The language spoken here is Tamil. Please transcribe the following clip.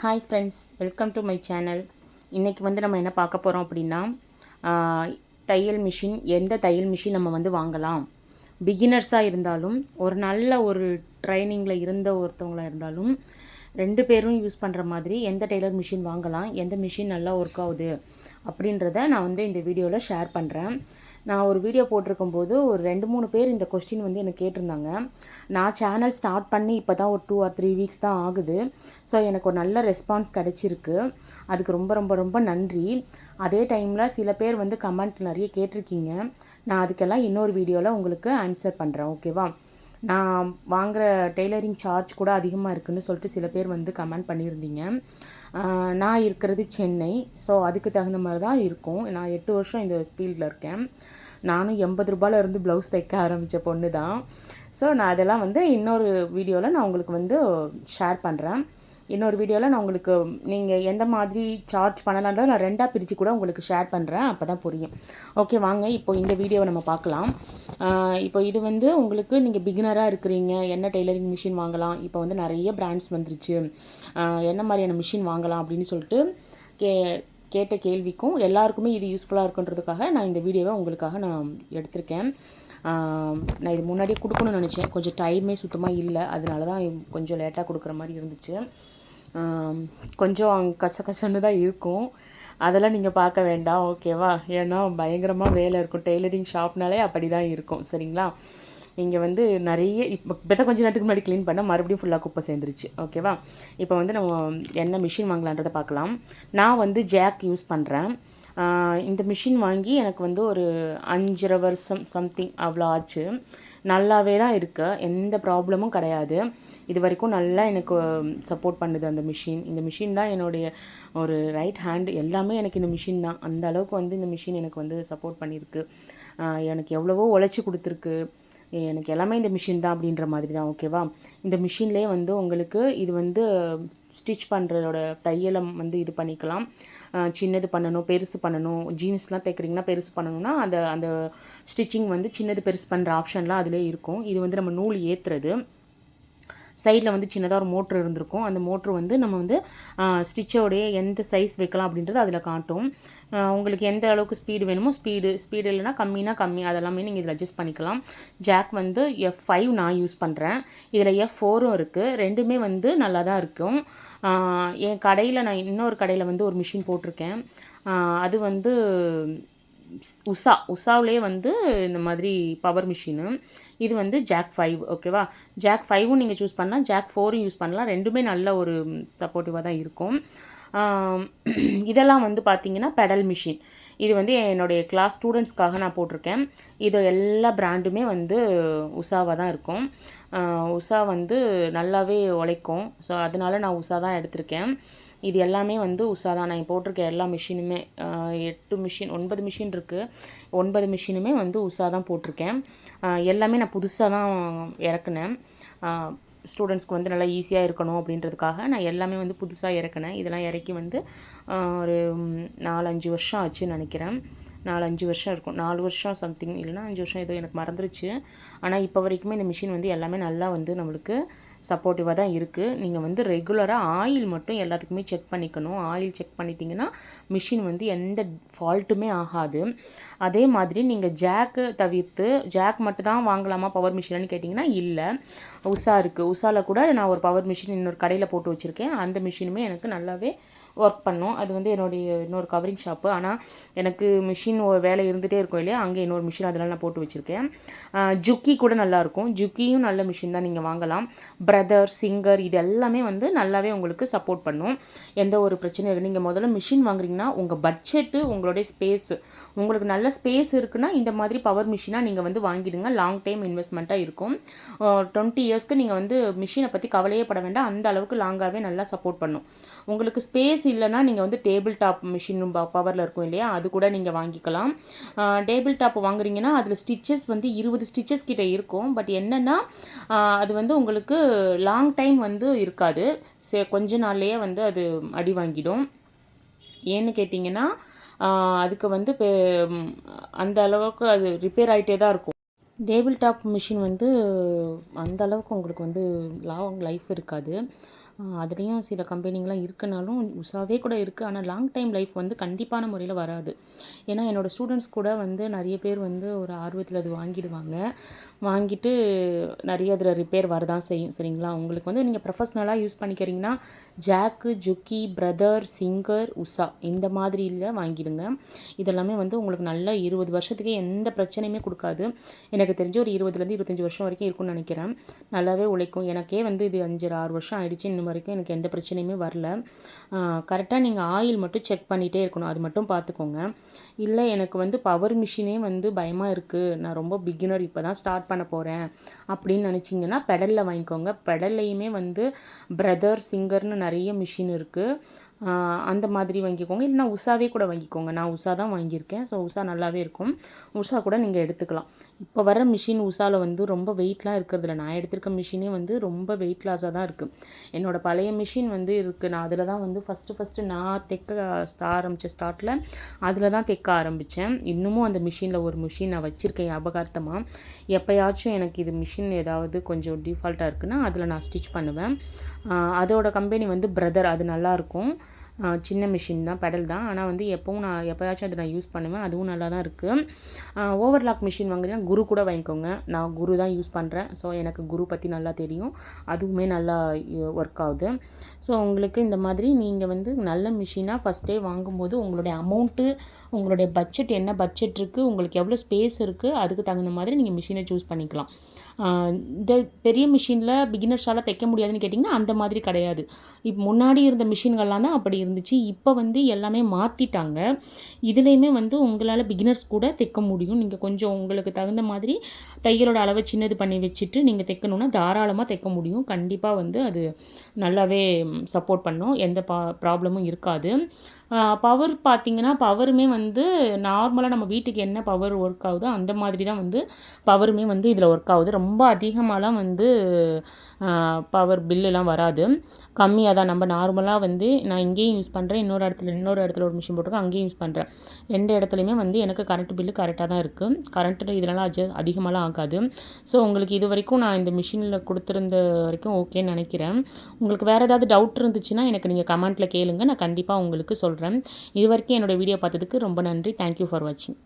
Hi friends, welcome to my channel. இன்றைக்கி வந்து நம்ம என்ன பார்க்க போகிறோம் அப்படின்னா, தையல் மிஷின், எந்த தையல் மிஷின் நம்ம வந்து வாங்கலாம். பிகினர்ஸாக இருந்தாலும், ஒரு நல்ல ஒரு ட்ரைனிங்கில் இருந்த ஒருத்தவங்களாக இருந்தாலும், 2 பேரும் யூஸ் பண்ணுற மாதிரி எந்த டெய்லர் மிஷின் வாங்கலாம், எந்த மிஷின் நல்லா ஒர்க் ஆகுது அப்படின்றத நான் வந்து இந்த வீடியோவில் ஷேர் பண்ணுறேன். நான் ஒரு வீடியோ போட்டிருக்கும்போது ஒரு 2-3 பேர் இந்த கொஸ்டின் வந்து எனக்கு கேட்டிருந்தாங்க. நான் சேனல் ஸ்டார்ட் பண்ணி இப்போ தான் ஒரு 2 or 3 வீக்ஸ் தான் ஆகுது. ஸோ எனக்கு ஒரு நல்ல ரெஸ்பான்ஸ் கிடச்சிருக்கு. அதுக்கு ரொம்ப ரொம்ப ரொம்ப நன்றி. அதே டைமில் சில பேர் வந்து கமெண்ட் நிறைய கேட்டிருக்கீங்க. நான் அதுக்கெல்லாம் இன்னொரு வீடியோவில் உங்களுக்கு ஆன்சர் பண்ணுறேன், ஓகேவா. நான் வாங்குகிற டெய்லரிங் சார்ஜ் கூட அதிகமாக இருக்குதுன்னு சொல்லிட்டு சில பேர் வந்து கமெண்ட் பண்ணியிருந்தீங்க. நான் இருக்கிறது சென்னை. ஸோ அதுக்கு தகுந்த மாதிரி தான் இருக்கும். நான் 8 வருஷம் இந்த ஃபீல்டில் இருக்கேன். நானும் 80 ரூபாயிலேருந்து ப்ளவுஸ் தைக்க ஆரம்பித்த பொண்ணு தான். ஸோ நான் அதெல்லாம் வந்து இன்னொரு வீடியோவில் நான் உங்களுக்கு வந்து ஷேர் பண்ணுறேன். இன்னொரு வீடியோவில் நான் உங்களுக்கு நீங்கள் எந்த மாதிரி சார்ஜ் பண்ணலான்றதை நான் 2ஆக பிரித்து கூட உங்களுக்கு ஷேர் பண்ணுறேன். அப்போ தான் புரியும். ஓகே, வாங்க இப்போ இந்த வீடியோவை நம்ம பார்க்கலாம். இப்போ இது வந்து உங்களுக்கு நீங்கள் பிகினராக இருக்கிறீங்க, என்ன டெய்லரிங் மிஷின் வாங்கலாம், இப்போ வந்து நிறைய பிராண்ட்ஸ் வந்துருச்சு, என்ன மாதிரியான மிஷின் வாங்கலாம் அப்படின்னு சொல்லிட்டு கேட்ட கேள்விக்கும் எல்லாருக்குமே இது யூஸ்ஃபுல்லாக இருக்குன்றதுக்காக நான் இந்த வீடியோவை உங்களுக்காக நான் எடுத்திருக்கேன். நான் இது முன்னாடியே கொடுக்கணும்னு நினச்சேன். கொஞ்சம் டைமே சுத்தமாக இல்லை, அதனால தான் கொஞ்சம் லேட்டாக கொடுக்குற மாதிரி இருந்துச்சு. கொஞ்சம் கசகசன்னு தான் இருக்கும், அதெல்லாம் நீங்கள் பார்க்க வேண்டாம், ஓகேவா. ஏன்னா பயங்கரமாக வேலை இருக்கும். டெய்லரிங் ஷாப்னாலே அப்படி தான் இருக்கும், சரிங்களா. இங்கே வந்து நிறைய இப்போ தான் கொஞ்சம் நேரத்துக்கு முன்னாடி க்ளீன் பண்ணால் மறுபடியும் ஃபுல்லாக குப்பை சேர்ந்துருச்சு, ஓகேவா. இப்போ வந்து நம்ம என்ன மிஷின் வாங்கலான்றதை பார்க்கலாம். நான் வந்து ஜாக் யூஸ் பண்ணுறேன். இந்த மிஷின் வாங்கி எனக்கு வந்து ஒரு 5.5 வருஷம் சம்திங் அவ்வளோ ஆச்சு. நல்லாவே தான் இருக்குது, எந்த ப்ராப்ளமும் கிடையாது. இது வரைக்கும் நல்லா எனக்கு சப்போர்ட் பண்ணுது அந்த மிஷின். இந்த மிஷின் தான் என்னுடைய ஒரு ரைட் ஹேண்ட். எல்லாமே எனக்கு இந்த மிஷின் தான். அந்த அளவுக்கு வந்து இந்த மிஷின் எனக்கு வந்து சப்போர்ட் பண்ணியிருக்கு. எனக்கு எவ்வளவோ உழைச்சி கொடுத்துருக்கு. எனக்கு எல்லாமே இந்த மிஷின் தான் அப்படின்ற மாதிரி தான், ஓகேவா. இந்த மிஷின்லேயே வந்து உங்களுக்கு இது வந்து ஸ்டிச் பண்ணுறதோட தையலம் வந்து இது பண்ணிக்கலாம். சின்னது பண்ணணும், பெருசு பண்ணணும். ஜீன்ஸ்லாம் தைக்கிறீங்கன்னா பெருசு பண்ணணும்னா அந்த அந்த ஸ்டிச்சிங் வந்து சின்னது பெருசு பண்ணுற ஆப்ஷன்லாம் அதிலே இருக்கும். இது வந்து நம்ம நூல் ஏற்றுறது. சைடில் வந்து சின்னதாக ஒரு மோட்ரு இருந்திருக்கும். அந்த மோட்ரு வந்து நம்ம வந்து ஸ்டிச்சோடைய எந்த சைஸ் வைக்கலாம் அப்படின்றது அதில் காட்டும். உங்களுக்கு எந்த அளவுக்கு ஸ்பீடு வேணுமோ ஸ்பீடு இல்லைனா கம்மினா கம்மி, அதெல்லாமே நீங்கள் இதில் அட்ஜஸ்ட் பண்ணிக்கலாம். ஜாக் வந்து F5 நான் யூஸ் பண்ணுறேன். இதில் F4ம் இருக்குது. ரெண்டுமே வந்து நல்லா தான் இருக்கும். என் கடையில் நான் இன்னொரு கடையில் வந்து ஒரு மிஷின் போட்டிருக்கேன். அது வந்து உஷாவிலே வந்து இந்த மாதிரி பவர் மிஷினு. இது வந்து ஜாக் 5, ஓகேவா. ஜாக் 5ம் நீங்கள் சூஸ் பண்ணலாம், ஜாக் 4ம் யூஸ் பண்ணலாம். ரெண்டுமே நல்ல ஒரு சப்போர்ட்டிவாக தான் இருக்கும். இதெல்லாம் வந்து பார்த்திங்கன்னா பெடல் மிஷின். இது வந்து என்னுடைய கிளாஸ் ஸ்டூடெண்ட்ஸ்க்காக நான் போட்டிருக்கேன். இது எல்லா பிராண்டுமே வந்து உஷாவாக தான் இருக்கும். உஷா வந்து நல்லாவே உழைக்கும். ஸோ அதனால நான் உஷா தான் எடுத்திருக்கேன். இது எல்லாமே வந்து உஷா தான். நான் போட்டிருக்க எல்லா மிஷினுமே 9 மிஷின் இருக்குது. 9 மிஷினுமே வந்து உஷா தான் போட்டிருக்கேன். எல்லாமே நான் புதுசாக தான் இறக்குனேன். ஸ்டூடெண்ட்ஸ்க்கு வந்து நல்லா ஈஸியாக இருக்கணும் அப்படின்றதுக்காக நான் எல்லாமே வந்து புதுசாக இறக்குனேன். இதெல்லாம் இறக்கி வந்து ஒரு 4-5 வருஷம் ஆச்சுன்னு நினைக்கிறேன். 4-5 வருஷம் இருக்கும். 4 வருஷம் சம்திங், இல்லைனா 5 வருஷம் ஏதோ எனக்கு மறந்துருச்சு. ஆனால் இப்போ வரைக்குமே இந்த மிஷின் வந்து எல்லாமே நல்லா வந்து நம்மளுக்கு சப்போர்ட்டிவாக தான் இருக்குது. நீங்கள் வந்து ரெகுலராக ஆயில் மட்டும் எல்லாத்துக்குமே செக் பண்ணிக்கணும். ஆயில் செக் பண்ணிட்டீங்கன்னா மிஷின் வந்து எந்த ஃபால்ட்டுமே ஆகாது. அதே மாதிரி நீங்கள் ஜாக்கு தவிர்த்து ஜாக் மட்டும் தான் வாங்கலாமா பவர் மிஷின்னு கேட்டிங்கன்னா இல்லை, உஷா இருக்குது. உஷாவில் கூட நான் ஒரு பவர் மிஷின் இன்னொரு கடையில் போட்டு வச்சுருக்கேன். அந்த மிஷினுமே எனக்கு நல்லாவே ஒர்க் பண்ணும். அது வந்து என்னுடைய இன்னொரு கவரிங் ஷாப்பு. ஆனால் எனக்கு மிஷின் வேலை இருந்துகிட்டே இருக்கும் இல்லையா, அங்கே இன்னொரு மிஷின் அதெல்லாம் நான் போட்டு வச்சுருக்கேன். ஜுக்கி கூட நல்லாயிருக்கும். ஜுக்கியும் நல்ல மிஷின் தான், நீங்கள் வாங்கலாம். பிரதர், சிங்கர், இது எல்லாமே வந்து நல்லாவே உங்களுக்கு சப்போர்ட் பண்ணும். எந்த ஒரு பிரச்சனையும் இல்லை. நீங்கள் முதல்ல மிஷின் வாங்குறீங்கன்னா உங்கள் பட்ஜெட்டு, உங்களுடைய ஸ்பேஸு, உங்களுக்கு நல்ல ஸ்பேஸ் இருக்குன்னா இந்த மாதிரி பவர் மிஷினாக நீங்கள் வந்து வாங்கிடுங்க. லாங் டைம் இன்வெஸ்ட்மெண்ட்டாக இருக்கும். 20 இயர்ஸ்க்கு நீங்கள் வந்து மிஷினை பற்றி கவலையே பட வேண்டாம். அந்த அளவுக்கு லாங்காகவே நல்லா சப்போர்ட் பண்ணும். உங்களுக்கு ஸ்பேஸ் இல்லைனா நீங்கள் வந்து டேபிள் டாப் மிஷின் பவரில் இருக்கும் இல்லையா, அது கூட நீங்கள் வாங்கிக்கலாம். டேபிள் டாப் வாங்குறீங்கன்னா அதில் ஸ்டிச்சஸ் வந்து 20 ஸ்டிச்சஸ் கிட்ட இருக்கும். பட் என்னென்னா அது வந்து உங்களுக்கு லாங் டைம் வந்து இருக்காது. கொஞ்ச நாள்லேயே வந்து அது அடி வாங்கிடும். ஏன்னு கேட்டிங்கன்னா அதுக்கு வந்து அந்த அளவுக்கு அது ரிப்பேர் ஆகிட்டே தான் இருக்கும். டேபிள் டாப் மிஷின் வந்து அந்த அளவுக்கு உங்களுக்கு வந்து லாங் லைஃப் இருக்காது. அதுலேயும் சில கம்பெனிங்கலாம் இருக்குனாலும் உஷாவே கூட இருக்குது. ஆனால் லாங் டைம் லைஃப் வந்து கண்டிப்பான முறையில் வராது. ஏன்னா என்னோடய ஸ்டூடெண்ட்ஸ் கூட வந்து நிறைய பேர் வந்து ஒரு ஆர்வத்தில் அது வாங்கிடுவாங்க. வாங்கிட்டு நிறைய அதில் ரிப்பேர் வரதான் செய்யும். சரிங்களா? உங்களுக்கு வந்து நீங்கள் ப்ரொஃபஷ்னலாக யூஸ் பண்ணிக்கிறீங்கன்னா Jack, Juki, Brother, Singer, Usha இந்த மாதிரியில் வாங்கிடுங்க. இதெல்லாமே வந்து உங்களுக்கு நல்ல 20 வருஷத்துக்கே எந்த பிரச்சனையுமே கொடுக்காது. எனக்கு தெரிஞ்சு ஒரு 20லேருந்து 25 வருஷம் வரைக்கும் இருக்கும்னு நினைக்கிறேன். நல்லாவே உழைக்கும். எனக்கே வந்து இது 5 6 வருஷம் ஆயிடுச்சு. இன்னும் வரைக்கும் எனக்கு எந்த பிரச்சனையுமே வரல. கரெக்டாக நீங்கள் ஆயில் மட்டும் செக் பண்ணிகிட்டே இருக்கணும். அது மட்டும் பார்த்துக்கோங்க. இல்லை எனக்கு வந்து பவர் மிஷினே வந்து பயமாக இருக்குது, நான் ரொம்ப பிகினர் இப்போ தான் ஸ்டார்ட் பண்ண போகிறேன் அப்படின்னு நினச்சிங்கன்னா பெடலில் வாங்கிக்கோங்க. பெடல்லையுமே வந்து பிரதர், சிங்கர்னு நிறைய மிஷின் இருக்குது. அந்த மாதிரி வாங்கிக்கோங்க. இல்லைனா உஷாவே கூட வாங்கிக்கோங்க. நான் உஷா தான் வாங்கியிருக்கேன். ஸோ உஷா நல்லாவே இருக்கும். உஷா கூட நீங்கள் எடுத்துக்கலாம். இப்போ வர மிஷின் உஷாவில் வந்து ரொம்ப வெயிட்லாம் இருக்கிறதில்ல. நான் எடுத்திருக்க மிஷினே வந்து ரொம்ப வெயிட் லாஸாக தான் இருக்குது. என்னோடய பழைய மிஷின் வந்து இருக்குது. நான் அதில் தான் வந்து ஃபஸ்ட்டு நான் தைக்க ஆரம்பித்த ஸ்டார்ட்டில் அதில் தான் தைக்க ஆரம்பித்தேன். இன்னமும் அந்த மிஷினில் ஒரு மிஷின் நான் வச்சுருக்கேன் ஞாபகார்த்தமாக. எப்போயாச்சும் எனக்கு இது மிஷின் ஏதாவது கொஞ்சம் டிஃபால்ட்டாக இருக்குன்னா அதில் நான் ஸ்டிச் பண்ணுவேன். அதோட கம்பெனி வந்து பிரதர். அது நல்லாயிருக்கும். சின்ன மிஷின் தான், பெடல் தான். ஆனால் வந்து நான் எப்போயாச்சும் அதை நான் யூஸ் பண்ணுவேன். அதுவும் நல்லா தான் இருக்குது. ஓவர்லாக் மிஷின் வாங்குறீங்கன்னா குரு கூட வாங்கிக்கோங்க. நான் குரு தான் யூஸ் பண்ணுறேன். ஸோ எனக்கு குரு பற்றி நல்லா தெரியும். அதுவுமே நல்லா ஒர்க் ஆகுது. ஸோ உங்களுக்கு இந்த மாதிரி நீங்கள் வந்து நல்ல மிஷினாக ஃபஸ்ட்டே வாங்கும்போது உங்களுடைய அமௌண்ட்டு, உங்களுடைய பட்ஜெட் என்ன பட்ஜெட் இருக்குது, உங்களுக்கு எவ்வளோ ஸ்பேஸ் இருக்குது, அதுக்கு தகுந்த மாதிரி நீங்கள் மிஷினை சூஸ் பண்ணிக்கலாம். இந்த பெரிய மிஷினில் பிகினர்ஸால் தைக்க முடியாதுன்னு கேட்டிங்கன்னா அந்த மாதிரி கிடையாது. இப்போ முன்னாடி இருந்த மிஷின்கள்லாம் தான் அப்படி இருந்துச்சு. இப்போ வந்து எல்லாமே மாற்றிட்டாங்க. இதுலேயுமே வந்து உங்களால் பிகினர்ஸ் கூட தைக்க முடியும். நீங்கள் கொஞ்சம் உங்களுக்கு தகுந்த மாதிரி தையலோட அளவை சின்னது பண்ணி வச்சுட்டு நீங்கள் தைக்கணுன்னா தாராளமாக தைக்க முடியும். கண்டிப்பாக வந்து அது நல்லாவே சப்போர்ட் பண்ணும். எந்த ப்ராப்ளமும் இருக்காது. பவர் பார்த்திங்கன்னா பவருமே வந்து நார்மலாக நம்ம வீட்டுக்கு என்ன பவர் ஒர்க் ஆகுதோ அந்த மாதிரி தான் வந்து பவருமே வந்து இதில் ஒர்க் ஆகுது. ரொம்ப அதிகமாகலாம் வந்து பவர் பில்லுலாம் வராது. கம்மியாக தான். நம்ம நார்மலாக வந்து நான் இங்கேயும் யூஸ் பண்ணுறேன், இன்னொரு இடத்துல ஒரு மிஷின் போட்டிருக்கேன், அங்கேயும் யூஸ் பண்ணுறேன். 2 இடத்துலையுமே வந்து எனக்கு கரண்ட் பில்லு கரெக்டாக தான் இருக்குது. கரண்ட்டு இதனால் அதிகமாகலாம் ஆகாது. ஸோ உங்களுக்கு இது வரைக்கும் நான் இந்த மிஷினில் கொடுத்துருந்த வரைக்கும் ஓகேன்னு நினைக்கிறேன். உங்களுக்கு வேறு ஏதாவது டவுட் இருந்துச்சுன்னா எனக்கு நீங்கள் கமெண்ட்டில் கேளுங்க. நான் கண்டிப்பாக உங்களுக்கு சொல்கிறேன். இது வரைக்கும் என்னோடய வீடியோ பார்த்ததுக்கு ரொம்ப நன்றி. தேங்க்யூ ஃபார் வாட்சிங்.